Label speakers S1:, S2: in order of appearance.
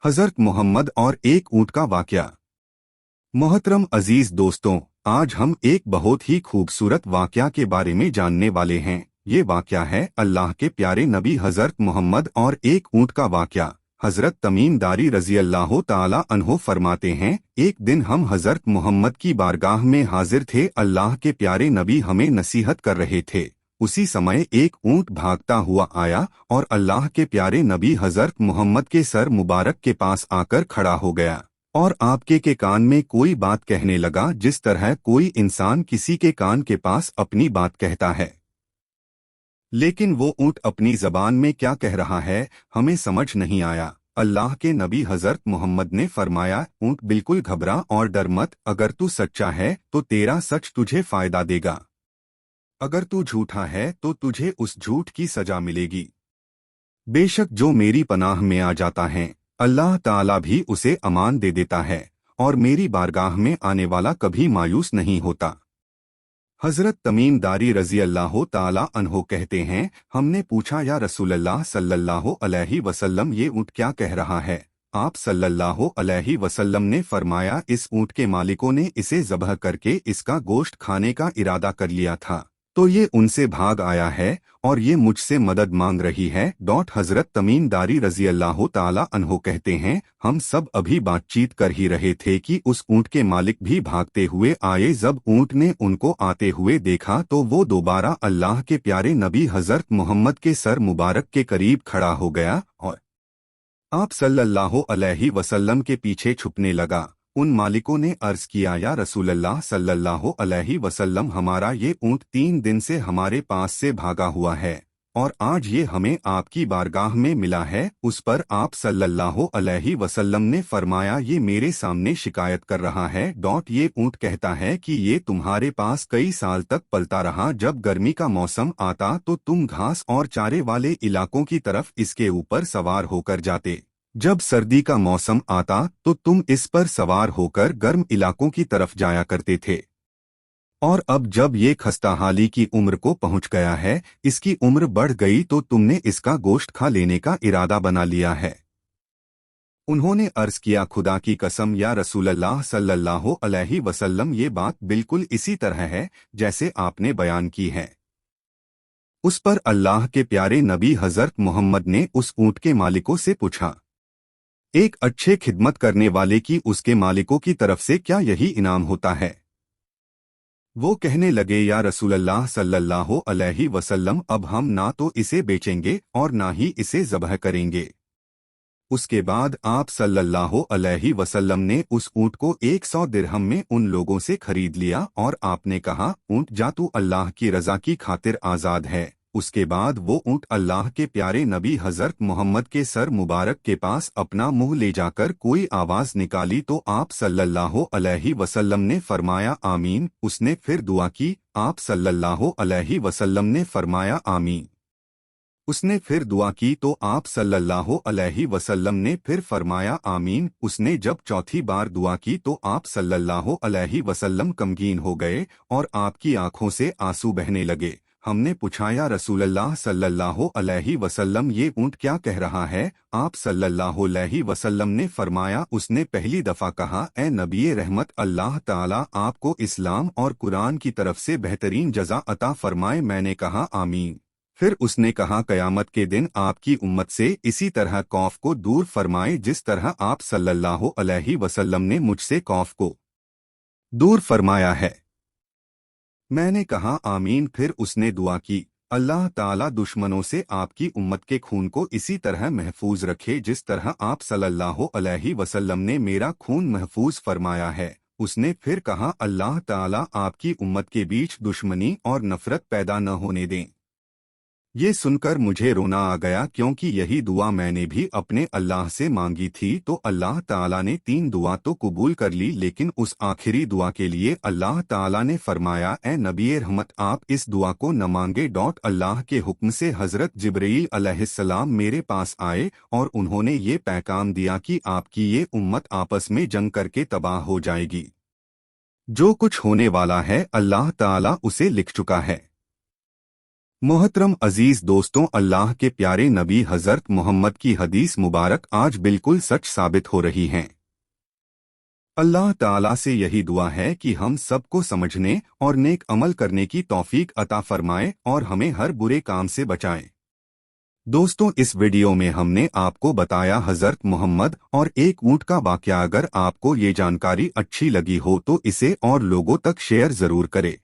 S1: हज़रत मोहम्मद और एक ऊँट का वाक़या। मोहतरम अजीज दोस्तों, आज हम एक बहुत ही खूबसूरत वाक़या के बारे में जानने वाले हैं। ये वाक़या है अल्लाह के प्यारे नबी हज़रत मोहम्मद और एक ऊँट का वाक़या। हज़रत तमीम दारी रज़ी अल्लाह ताला अन्हो फरमाते हैं, एक दिन हम हज़रत मोहम्मद की बारगाह में हाजिर थे। अल्लाह के प्यारे नबी हमें नसीहत कर रहे थे। उसी समय एक ऊँट भागता हुआ आया और अल्लाह के प्यारे नबी हज़रत मोहम्मद के सर मुबारक के पास आकर खड़ा हो गया और आपके के कान में कोई बात कहने लगा, जिस तरह कोई इंसान किसी के कान के पास अपनी बात कहता है। लेकिन वो ऊँट अपनी जबान में क्या कह रहा है हमें समझ नहीं आया। अल्लाह के नबी हज़रत मोहम्मद ने फरमाया, ऊँट बिल्कुल घबरा और डर मत। अगर तू सच्चा है तो तेरा सच तुझे फायदा देगा, अगर तू झूठा है तो तुझे उस झूठ की सजा मिलेगी। बेशक जो मेरी पनाह में आ जाता है, अल्लाह ताला भी उसे अमान दे देता है और मेरी बारगाह में आने वाला कभी मायूस नहीं होता। हज़रत तमीम दारी रज़ी अल्लाह ताला अन्हो कहते हैं, हमने पूछा, या रसूलल्लाह सल्लल्लाहु अलैहि वसल्लम, ये ऊँट क्या कह रहा है? आप सल्लल्लाहु अलैहि वसल्लम ने फरमाया, इस ऊँट के मालिकों ने इसे ज़बह करके इसका गोश्त खाने का इरादा कर लिया था, तो ये उनसे भाग आया है और ये मुझसे मदद मांग रही है। हज़रत तमीम दारी रज़ी अल्लाह ताला अन्हो कहते हैं, हम सब अभी बातचीत कर ही रहे थे कि उस ऊँट के मालिक भी भागते हुए आए। जब ऊँट ने उनको आते हुए देखा तो वो दोबारा अल्लाह के प्यारे नबी हज़रत मोहम्मद के सर मुबारक के करीब खड़ा हो गया और आप सल्लल्लाहु अलैहि वसल्लम के पीछे छुपने लगा। उन मालिकों ने अर्ज किया, या रसूलल्लाह सल्लल्लाहु अलैहि वसल्लम, हमारा ये ऊँट 3 दिन से हमारे पास से भागा हुआ है और आज ये हमें आपकी बारगाह में मिला है। उस पर आप सल्लल्लाहु अलैहि वसल्लम ने फरमाया, ये मेरे सामने शिकायत कर रहा है। ये ऊँट कहता है कि ये तुम्हारे पास कई साल तक पलता रहा। जब गर्मी का मौसम आता तो तुम घास और चारे वाले इलाकों की तरफ इसके ऊपर सवार होकर जाते, जब सर्दी का मौसम आता तो तुम इस पर सवार होकर गर्म इलाकों की तरफ जाया करते थे। और अब जब ये खस्ताहाली की उम्र को पहुंच गया है, इसकी उम्र बढ़ गई, तो तुमने इसका गोश्त खा लेने का इरादा बना लिया है। उन्होंने अर्ज किया, खुदा की कसम या रसूलल्लाह सल्लल्लाहु अलैहि वसल्लम, ये बात बिल्कुल इसी तरह है जैसे आपने बयान की है। उस पर अल्लाह के प्यारे नबी हज़रत मोहम्मद ने उस ऊँट के मालिकों से पूछा, एक अच्छे खिदमत करने वाले की उसके मालिकों की तरफ से क्या यही इनाम होता है? वो कहने लगे, या रसूलल्लाह सल्लल्लाहु अलैहि वसल्लम, अब हम ना तो इसे बेचेंगे और ना ही इसे ज़बह करेंगे। उसके बाद आप सल्लल्लाहु अलैहि वसल्लम ने उस ऊँट को 100 दिरहम में उन लोगों से खरीद लिया और आपने कहा, ऊँट जा, तू अल्लाह की रज़ा की खातिर आज़ाद है। उसके बाद वो ऊँट अल्लाह के प्यारे नबी हज़रत मोहम्मद के सर मुबारक के पास अपना मुंह ले जाकर कोई आवाज़ निकाली तो आप सल्लल्लाहु अलैहि वसल्लम ने फरमाया, आमीन। उसने फिर दुआ की, आप सल्लल्लाहु अलैहि वसल्लम ने फरमाया, आमीन। उसने फिर दुआ की तो आप सल्लल्लाहु अलैहि वसल्लम ने फिर फरमाया, आमीन। उसने जब चौथी बार दुआ की तो आप सल्लल्लाहु अलैहि वसल्लम गमगीन हो गए और आपकी आंखों से आंसू बहने लगे। हमने पूछा, या रसूलल्लाह सल्लल्लाहु अलैहि वसल्लम, ये ऊँट क्या कह रहा है? आप सल्लल्लाहु अलैहि वसल्लम ने फरमाया, उसने पहली दफ़ा कहा, ए नबी रहमत, अल्लाह ताला आपको इस्लाम और कुरान की तरफ से बेहतरीन जज़ा अता फरमाए। मैंने कहा, आमीन। फिर उसने कहा, कयामत के दिन आपकी उम्मत से इसी तरह खौफ को दूर फरमाए जिस तरह आप सल्लल्लाहु अलैहि वसल्लम ने मुझसे खौफ को दूर फरमाया है। मैंने कहा, आमीन। फिर उसने दुआ की, अल्लाह ताला दुश्मनों से आपकी उम्मत के खून को इसी तरह महफूज रखे जिस तरह आप सल्लल्लाहु अलैहि वसल्लम ने मेरा खून महफूज फरमाया है। उसने फिर कहा, अल्लाह ताला आपकी उम्मत के बीच दुश्मनी और नफरत पैदा न होने दें। ये सुनकर मुझे रोना आ गया, क्योंकि यही दुआ मैंने भी अपने अल्लाह से मांगी थी। तो अल्लाह ताला ने 3 दुआ तो कबूल कर ली, लेकिन उस आखिरी दुआ के लिए अल्लाह ताला ने फरमाया, ए नबी रहमत, आप इस दुआ को न मांगे। अल्लाह के हुक्म से हज़रत जिब्रील अलैहिस्सलाम मेरे पास आए और उन्होंने ये पैगाम दिया कि आपकी ये उम्मत आपस में जंग करके तबाह हो जाएगी। जो कुछ होने वाला है अल्लाह ताला उसे लिख चुका है। मोहतरम अजीज दोस्तों, अल्लाह के प्यारे नबी हजरत मोहम्मद की हदीस मुबारक आज बिल्कुल सच साबित हो रही हैं। अल्लाह ताला से यही दुआ है कि हम सबको समझने और नेक अमल करने की तौफीक अता फरमाए और हमें हर बुरे काम से बचाए। दोस्तों, इस वीडियो में हमने आपको बताया हजरत मोहम्मद और एक ऊँट का वाकया। अगर आपको ये जानकारी अच्छी लगी हो तो इसे और लोगों तक शेयर जरूर करें।